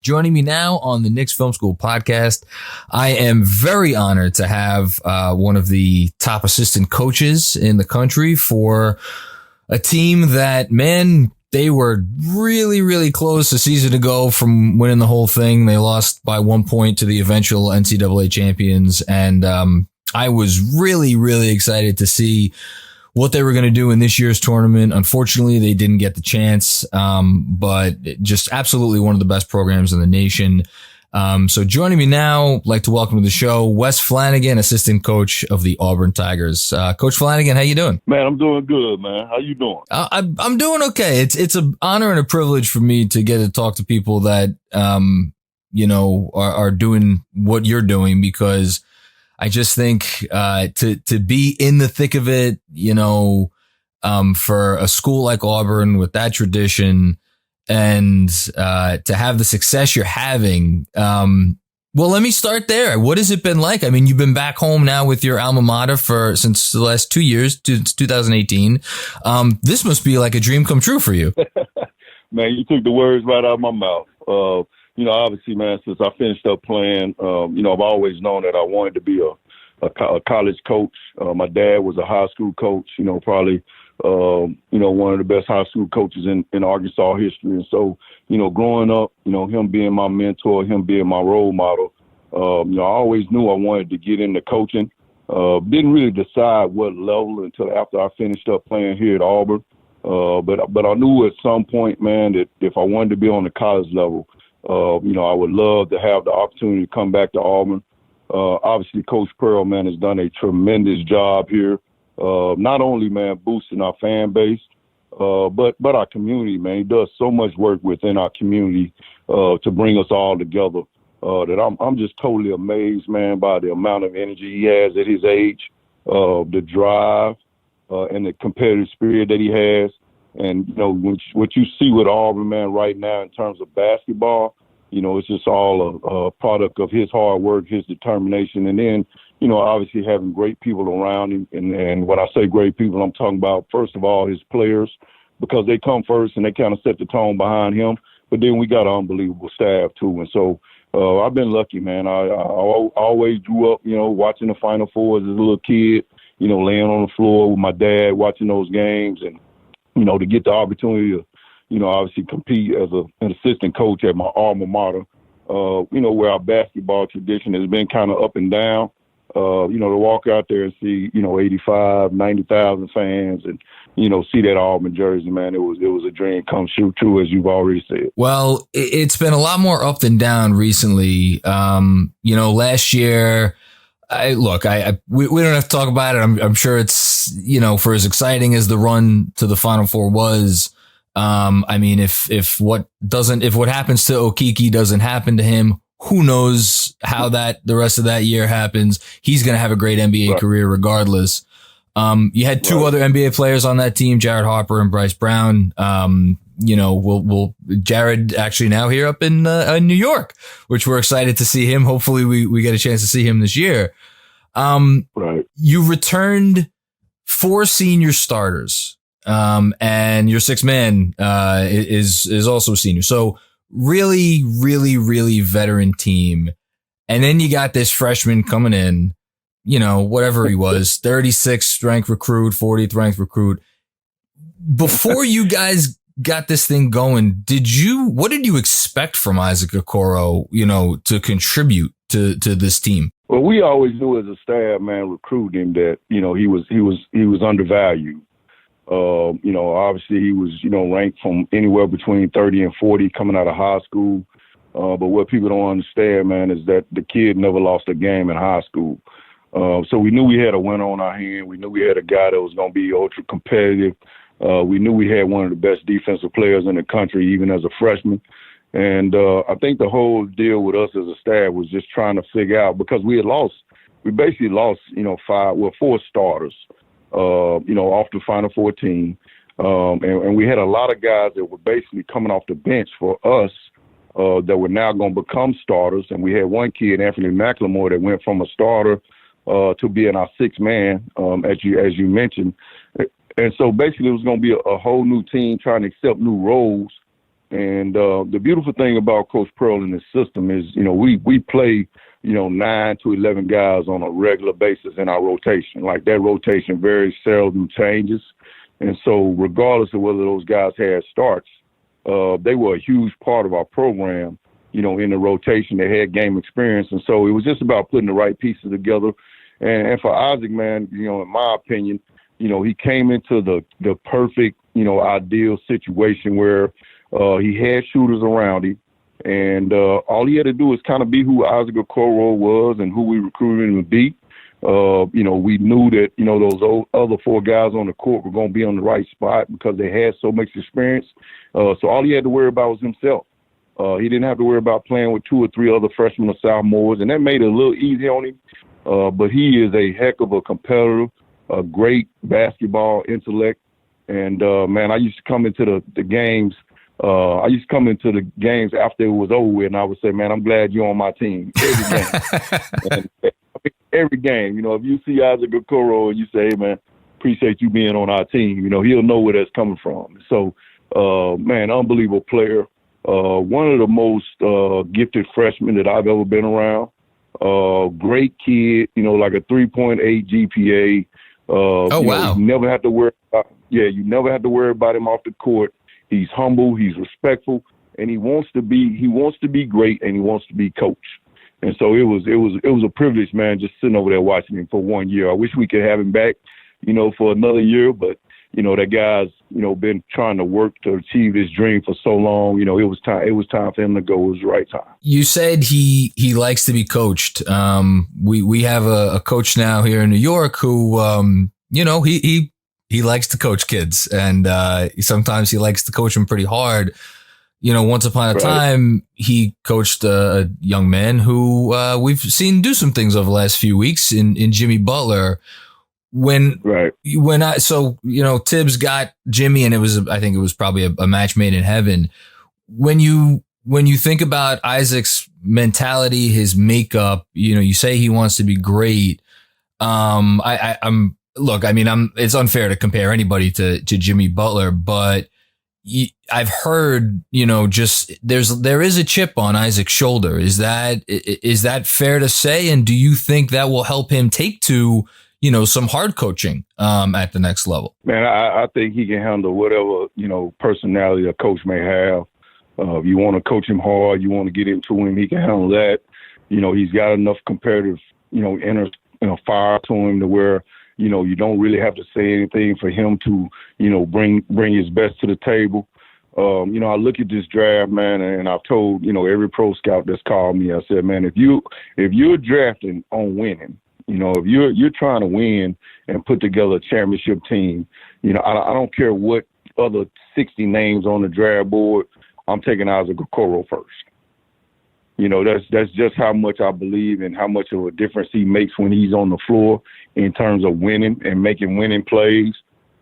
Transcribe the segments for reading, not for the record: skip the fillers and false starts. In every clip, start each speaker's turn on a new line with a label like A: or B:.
A: Joining me now on the Knicks Film School Podcast, I am very honored to have one of the top assistant coaches in the country for a team that, man, they were really, really close a season ago from winning the whole thing. They lost by 1 point to the eventual NCAA champions. And I was really, really excited to see what they were going to do in this year's tournament. Unfortunately, they didn't get the chance, but just absolutely one of the best programs in the nation. So joining me now, I'd like to welcome to the show, Wes Flanigan, assistant coach of the Auburn Tigers. Coach Flanigan, how you doing?
B: Man, I'm doing good, man. How you doing?
A: I'm doing okay. It's an honor and a privilege for me to get to talk to people that, are doing what you're doing, because I just think to be in the thick of it, for a school like Auburn with that tradition and to have the success you're having. Well, let me start there. What has it been like? I mean, you've been back home now with your alma mater since the last 2 years, 2018. This must be like a dream come true for you.
B: Man, you took the words right out of my mouth. Obviously, man, since I finished up playing, I've always known that I wanted to be a college coach. My dad was a high school coach, probably, one of the best high school coaches in Arkansas history. And so, growing up, him being my mentor, him being my role model, I always knew I wanted to get into coaching. Didn't really decide what level until after I finished up playing here at Auburn. But I knew at some point, man, that if I wanted to be on the college level, I would love to have the opportunity to come back to Auburn. Obviously, Coach Pearl, man, has done a tremendous job here. Not only, man, boosting our fan base, but our community, man. He does so much work within our community to bring us all together that I'm just totally amazed, man, by the amount of energy he has at his age, the drive, and the competitive spirit that he has. And, what you see with Auburn, man, right now in terms of basketball, it's just all a product of his hard work, his determination. And then, obviously having great people around him. And when I say great people, I'm talking about, first of all, his players, because they come first and they kind of set the tone behind him. But then we got an unbelievable staff, too. And so I've been lucky, man. I always grew up, watching the Final Fours as a little kid, laying on the floor with my dad, watching those games, and, to get the opportunity to, obviously compete as an assistant coach at my alma mater, where our basketball tradition has been kind of up and down, to walk out there and see, 85, 90,000 fans and, see that Auburn jersey, man, it was a dream come true, as you've already said.
A: Well, it's been a lot more up than down recently. Last year, we don't have to talk about it. I'm sure it's, for as exciting as the run to the Final Four was, if what happens to Okiki doesn't happen to him, who knows how the rest of that year happens. He's going to have a great NBA career regardless. You had two other NBA players on that team, Jared Harper and Bryce Brown. Jared actually now here up in New York, which we're excited to see him. Hopefully we get a chance to see him this year. You returned 4 senior starters. And your 6th man, is also a senior. So really, really, really veteran team. And then you got this freshman coming in, whatever he was, 36th ranked recruit, 40th ranked recruit. Before you guys got this thing going, what did you expect from Isaac Okoro, to contribute to this team?
B: Well, we always knew as a staff, man, recruiting him that, he was undervalued. Obviously he was, ranked from anywhere between 30 and 40 coming out of high school. But what people don't understand, man, is that the kid never lost a game in high school. So we knew we had a winner on our hand. We knew we had a guy that was going to be ultra competitive. We knew we had one of the best defensive players in the country, even as a freshman. And I think the whole deal with us as a staff was just trying to figure out, because we basically lost, 4 starters. Off the Final 14. And we had a lot of guys that were basically coming off the bench for us that were now going to become starters. And we had one kid, Anthony McLemore, that went from a starter to being our 6th man, as you mentioned. And so basically it was going to be a whole new team trying to accept new roles. And the beautiful thing about Coach Pearl and his system is, we play, 9 to 11 guys on a regular basis in our rotation. Like that rotation very seldom changes. And so regardless of whether those guys had starts, they were a huge part of our program, in the rotation. They had game experience. And so it was just about putting the right pieces together. And for Isaac, man, in my opinion, he came into the perfect, ideal situation where he had shooters around him. And all he had to do was kind of be who Isaac Okoro was and who we recruited him to be. We knew that, those other 4 guys on the court were going to be on the right spot because they had so much experience. So all he had to worry about was himself. He didn't have to worry about playing with 2 or 3 other freshmen or sophomores, and that made it a little easy on him. But he is a heck of a competitor, a great basketball intellect. And, man, I used to come into the games. I used to come into the games after it was over with, and I would say, man, I'm glad you're on my team every game. Every game, if you see Isaac Okoro and you say, hey, man, appreciate you being on our team, he'll know where that's coming from. So, man, unbelievable player. One of the most gifted freshmen that I've ever been around. Great kid, like a 3.8 GPA.
A: Wow.
B: You never have to worry about him off the court. He's humble, he's respectful, and he wants to be great, and he wants to be coach. And so it was a privilege, man, just sitting over there watching him for 1 year. I wish we could have him back, for another year, but that guy's, been trying to work to achieve his dream for so long. It was time for him to go. It was the right time.
A: You said he likes to be coached. We have a coach now here in New York who, he likes to coach kids, and sometimes he likes to coach them pretty hard. Once upon a time, he coached a young man who we've seen do some things over the last few weeks in Jimmy Butler. Tibbs got Jimmy, and I think it was probably a match made in heaven. When you think about Isaac's mentality, his makeup, you say he wants to be great. It's unfair to compare anybody to Jimmy Butler, but I've heard, there is a chip on Isaac's shoulder. Is that fair to say? And do you think that will help him take to, some hard coaching at the next level?
B: Man, I think he can handle whatever, personality a coach may have. If you want to coach him hard, you want to get into him, he can handle that. He's got enough competitive, inner, fire to him to where, you don't really have to say anything for him to, bring his best to the table. I look at this draft, man, and I've told, every pro scout that's called me, I said, man, if you're drafting on winning, if you're trying to win and put together a championship team, I don't care what other 60 names on the draft board, I'm taking Isaac Okoro first. That's just how much I believe and how much of a difference he makes when he's on the floor in terms of winning and making winning plays.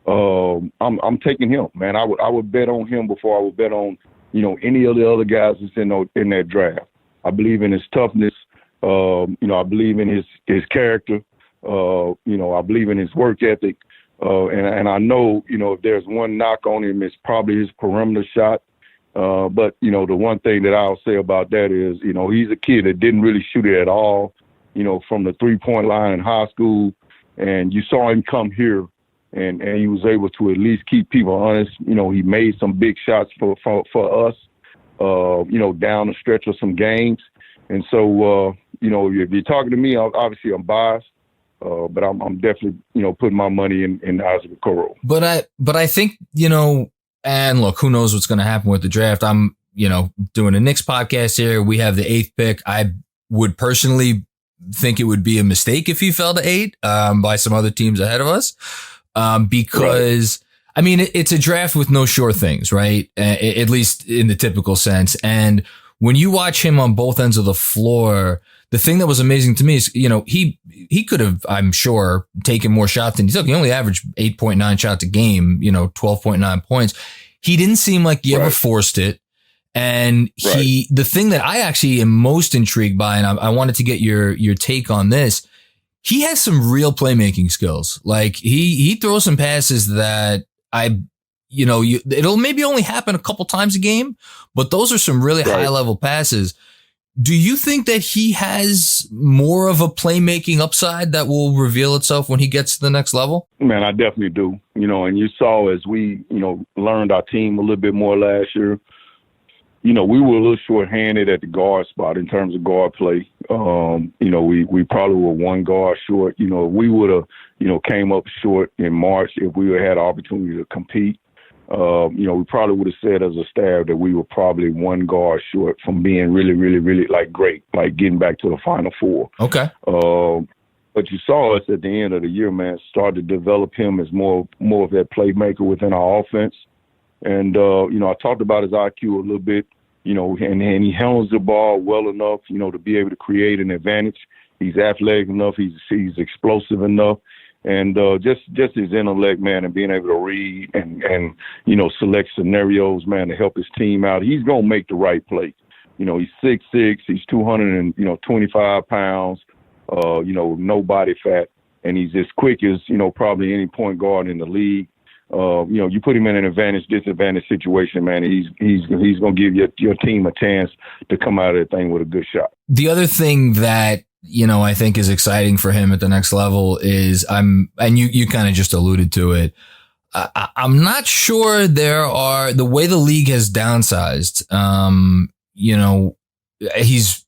B: I'm taking him, man. I would bet on him before I would bet on, any of the other guys that's in that draft. I believe in his toughness. I believe in his character. I believe in his work ethic. And I know, if there's one knock on him, it's probably his perimeter shot. But the one thing that I'll say about that is, he's a kid that didn't really shoot it at all, from the 3-point line in high school. And you saw him come here and he was able to at least keep people honest. He made some big shots for us, down the stretch of some games. And so, if you're talking to me, obviously I'm biased, but I'm definitely, putting my money in Isaac Okoro.
A: But I think, and look, who knows what's going to happen with the draft. I'm, doing a Knicks podcast here. We have the 8th pick. I would personally think it would be a mistake if he fell to 8 by some other teams ahead of us. Because it's a draft with no sure things, right? At least in the typical sense. And when you watch him on both ends of the floor, the thing that was amazing to me is, he could have, I'm sure, taken more shots than he took. He only averaged 8.9 shots a game, 12.9 points. He didn't seem like he ever forced it. And the thing that I actually am most intrigued by, and I wanted to get your take on this, he has some real playmaking skills. Like he throws some passes that it'll maybe only happen a couple times a game, but those are some really high level passes. Do you think that he has more of a playmaking upside that will reveal itself when he gets to the next level?
B: Man, I definitely do. And you saw as we, learned our team a little bit more last year, we were a little short-handed at the guard spot in terms of guard play. We probably were one guard short. We would have, came up short in March if we had an opportunity to compete. We probably would have said as a staff that we were probably one guard short from being really, really, really great, getting back to the Final Four.
A: Okay.
B: But you saw us at the end of the year, man, start to develop him as more of that playmaker within our offense. And, I talked about his IQ a little bit, and he handles the ball well enough, to be able to create an advantage. He's athletic enough. He's explosive enough. And just his intellect, man, and being able to read and select scenarios, man, to help his team out. He's going to make the right play. He's 6'6", he's 225 pounds, no body fat, and he's as quick as, probably any point guard in the league. You put him in an disadvantage situation, man, he's going to give your team a chance to come out of that thing with a good shot.
A: The other thing that I think is exciting for him at the next level is and you kind of just alluded to it. I'm not sure the way the league has downsized. He's,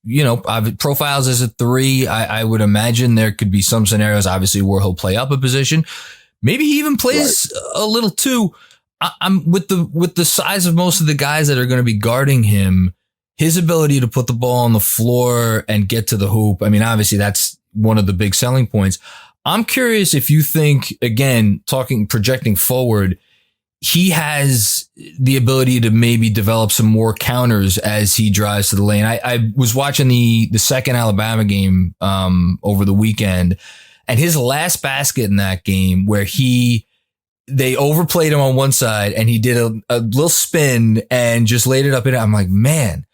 A: profiles as a 3. I would imagine there could be some scenarios, obviously, where he'll play up a position. Maybe he even plays a little 2. I'm with the size of most of the guys that are going to be guarding him. His ability to put the ball on the floor and get to the hoop. I mean, obviously that's one of the big selling points. I'm curious if you think, again, projecting forward, he has the ability to maybe develop some more counters as he drives to the lane. I was watching the second Alabama game, over the weekend, and his last basket in that game where they overplayed him on one side and he did a little spin and just laid it up in it. I'm like, man,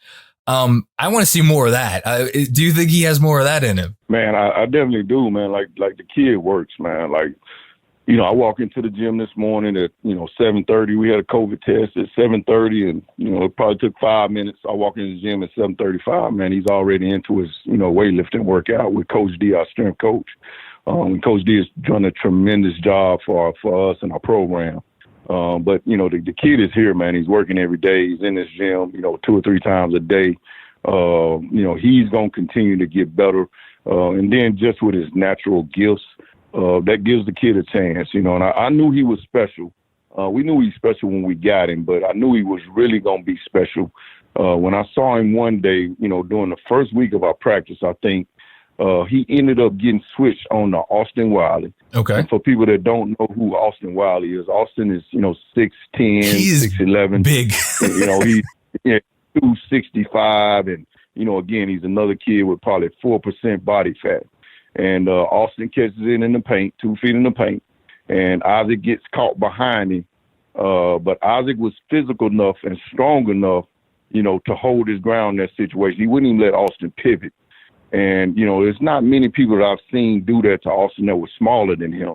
A: I want to see more of that. Do you think he has more of that in him?
B: Man, I definitely do, man. Like the kid works, man. I walk into the gym this morning at, 7:30. We had a COVID test at 7:30 and, it probably took 5 minutes. I walk into the gym at 7:35, man. He's already into his, weightlifting workout with Coach D, our strength coach. And Coach D has done a tremendous job for us and our program. But the kid is here, man. He's working every day. He's in this gym, 2 or 3 times a day. He's going to continue to get better. And then just with his natural gifts, that gives the kid a chance, and I knew he was special. We knew he was special when we got him, but I knew he was really going to be special. When I saw him one day, during the first week of our practice, I think, he ended up getting switched on to Austin Wiley.
A: Okay.
B: And for people that don't know who Austin Wiley is, Austin is, 6'10", 6'11".
A: Big.
B: He's 265. And, again, he's another kid with probably 4% body fat. And Austin catches it in the paint, 2 feet in the paint. And Isaac gets caught behind him. But Isaac was physical enough and strong enough, to hold his ground in that situation. He wouldn't even let Austin pivot. And, there's not many people that I've seen do that to Austin that were smaller than him.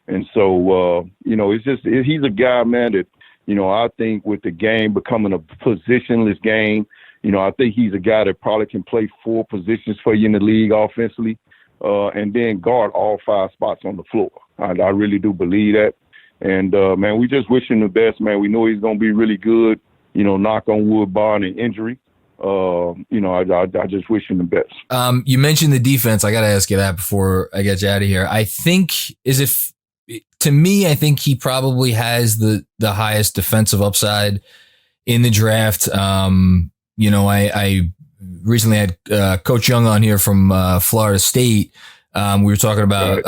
B: And so, he's a guy, man, that, I think with the game becoming a positionless game, I think he's a guy that probably can play 4 positions for you in the league offensively, and then guard all 5 spots on the floor. I really do believe that. And, man, we just wish him the best, man. We know he's going to be really good, knock on wood, barring an injury. I just wish him the best.
A: You mentioned the defense. I got to ask you that before I get you out of here. I think to me, I think he probably has the highest defensive upside in the draft. I recently had Coach Young on here from Florida State. We were talking about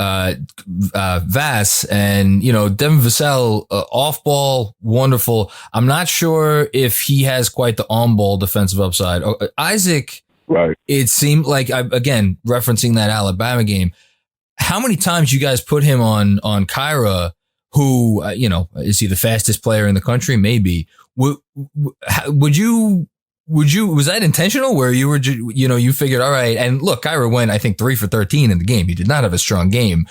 A: Vass and, Devin Vassell, off ball, wonderful. I'm not sure if he has quite the on ball defensive upside. Isaac,
B: right?
A: It seemed like, again, referencing that Alabama game, how many times you guys put him on Kyra, who, is he the fastest player in the country? Maybe. Was that intentional where you were, you figured, all right, and look, Kyra went, I think 3 for 13 in the game. He did not have a strong game.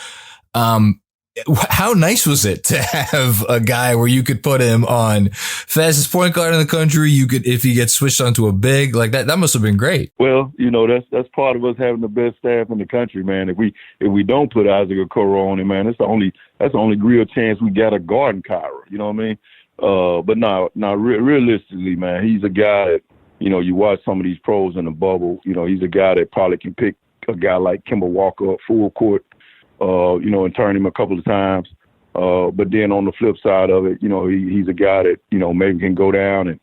A: how nice was it to have a guy where you could put him on fastest point guard in the country? You could, if he gets switched onto a big like that, that must have been great.
B: Well, that's part of us having the best staff in the country, man. If we don't put Isaac Okoro on him, man, that's the only real chance we got a guard in Cairo. You know what I mean? But realistically, man, he's a guy that, you watch some of these pros in the bubble, he's a guy that probably can pick a guy like Kemba Walker up full court, and turn him a couple of times. But then on the flip side of it, he's a guy that, maybe can go down and,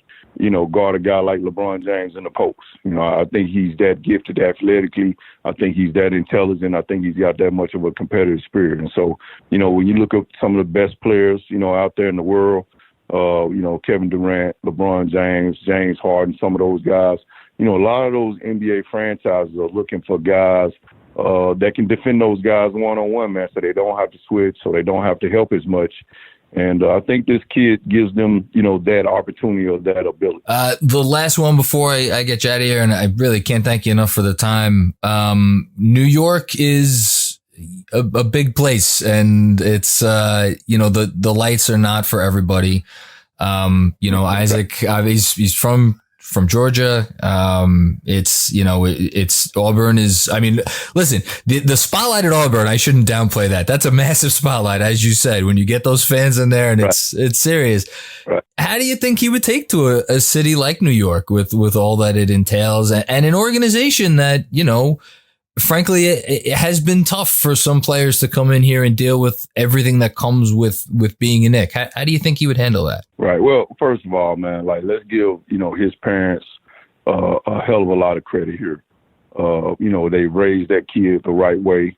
B: guard a guy like LeBron James in the post. I think he's that gifted athletically. I think he's that intelligent. I think he's got that much of a competitive spirit. And so, when you look at some of the best players, out there in the world, Kevin Durant, LeBron James, James Harden, some of those guys, a lot of those NBA franchises are looking for guys that can defend those guys one-on-one, man, so they don't have to switch, so they don't have to help as much. And I think this kid gives them, that opportunity or that ability.
A: The last one before I get you out of here, and I really can't thank you enough for the time. New York is a big place, and it's, the lights are not for everybody. Isaac, he's from Georgia. It's Auburn is, listen, the spotlight at Auburn, I shouldn't downplay that. That's a massive spotlight, as you said, when you get those fans in there and it's serious. Right. How do you think he would take to a city like New York with all that it entails and an organization that, frankly, it has been tough for some players to come in here and deal with everything that comes with being a Knick. How do you think he would handle that?
B: Right. Well, first of all, man, let's give, his parents a hell of a lot of credit here. They raised that kid the right way.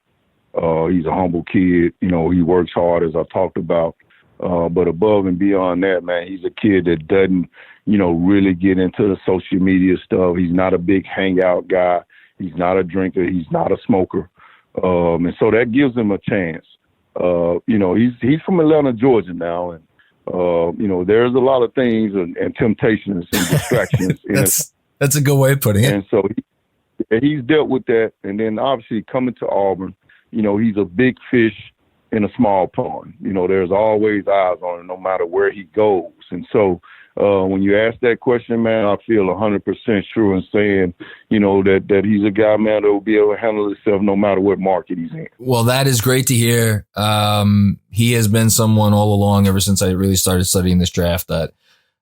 B: He's a humble kid. He works hard, as I talked about. But above and beyond that, man, he's a kid that doesn't, really get into the social media stuff. He's not a big hangout guy. He's not a drinker. He's not a smoker. And so that gives him a chance. He's from Atlanta, Georgia now. And, there's a lot of things and temptations and distractions.
A: That's a good way of putting it.
B: And so he's dealt with that. And then obviously coming to Auburn, he's a big fish in a small pond. There's always eyes on him no matter where he goes. And so, when you ask that question, man, I feel 100% sure in saying, that he's a guy, man, that will be able to handle himself no matter what market he's in.
A: Well, that is great to hear. He has been someone all along, ever since I really started studying this draft, that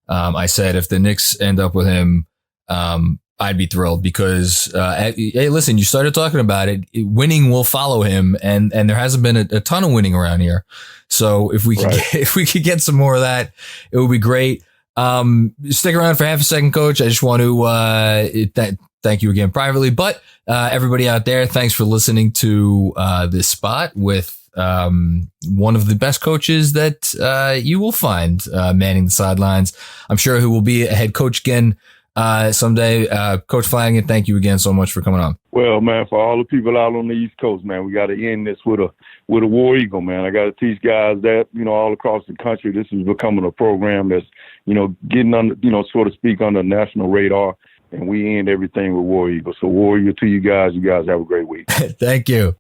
A: I said if the Knicks end up with him, I'd be thrilled because, hey, listen, you started talking about it. Winning will follow him, and there hasn't been a ton of winning around here. So if we could get some more of that, it would be great. Stick around for half a second, Coach. I just want to thank you again privately, but everybody out there, thanks for listening to this spot with one of the best coaches that you will find manning the sidelines. I'm sure he will be a head coach again someday. Coach Flanigan, thank you again so much for coming on.
B: Well, man, for all the people out on the East Coast, man, we got to end this with a war eagle, man. I got to teach guys that, all across the country, this is becoming a program that's, getting under, so to speak, on the national radar, and we end everything with war eagle. So war eagle to you guys. You guys have a great week.
A: Thank you.